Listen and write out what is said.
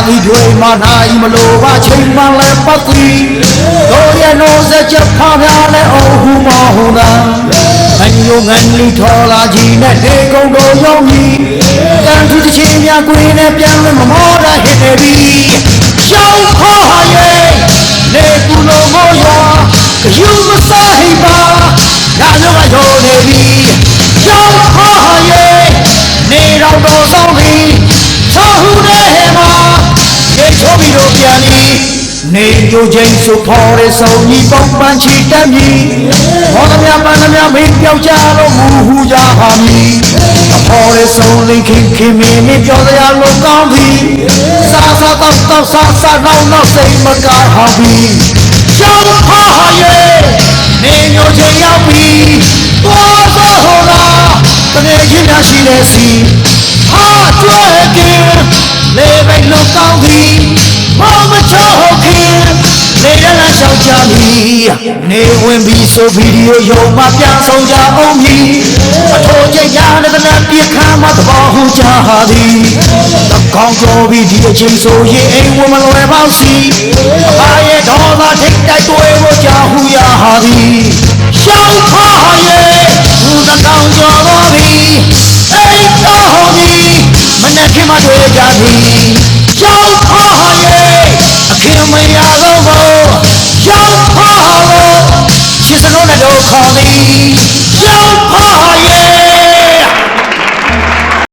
သည်တွေမှာနိုင်မလို့ပါချိန်မှလည်းပတ်သည်တို့ရဲ့နှုတ်ဆက်ချက်ဖားများလဲအုံဟူမဟုတ်လားအညိုငန်းလီထော်လာကြီးနဲ့ဒေကုံတို့ယုံကြီးတန်သူချင်းများကွင်းနဲ့ပြန်လို့မမောတာဟစ်နေပြီရှောင်းခေါ်ရဲ့နေကူလုံးကိုရောကယူမစားဟိပါနာမျိုးကရောနေပြီရှောင်းခေါ်ရဲ့နေတော်တော်ဆောင်ပြီးချောဟူတဲ့မှာရေချိုးပြီးတော့ပြန်ပြီးနေကြိုချင်းဆိုခေါ်တဲ့ဆုံးကြီးပုံပန်းချီတက်မြည်မော်သမြပန်းသမြမင်းပြောက်ကြလို့မူဟူကြပါမည်ခေါ်တဲ့ဆုံးလင်းခင်မင်းနဲ့ပြောစရာလို့ကောင်းပြီစားစားတော့စားနောက်စိတ်မကားဟာပြီရှောင်းဟာရဲ့နေညိုချင်းရောက်ပြီသွားသောဟောလားတကယ်ချင်းများရှိနေစီဟာကျွဲကင်းလေပိတ်လို့ကောင်းပြီမောင်မချောဟုတ်ခင်လေရလာလျှောက်ကြပြီနေဝင်ပြီးဆိုဗီဒီယိုရုံမှာပြန်ဆောင်ကြအောင်ပြီအထိုးကျရတဲ့ကနေ့ပြခါမှာသဘောဟူကြဟာသည်တကောင်းကြောပြီးဒီအချိန်ဆိုရင်အိမ်ဝင်မလွယ်ပါစီဘာရဲ့ဒေါ်လာထိတ်တိုက်တွေကိုကြာဟူရဟာသည်ရှောင်းခါရဲ့သူတကောင်းကြောတော့ပြီအိမ်တော်ဟောသည်မနဲ့ခင်မတွေ့ကြသည်ရှောင်းခါရဲ့အခင်းမရတော့ဘူးရှောင်းခါလို့ရှစ်စလုံးနဲ့တော့ခေါ်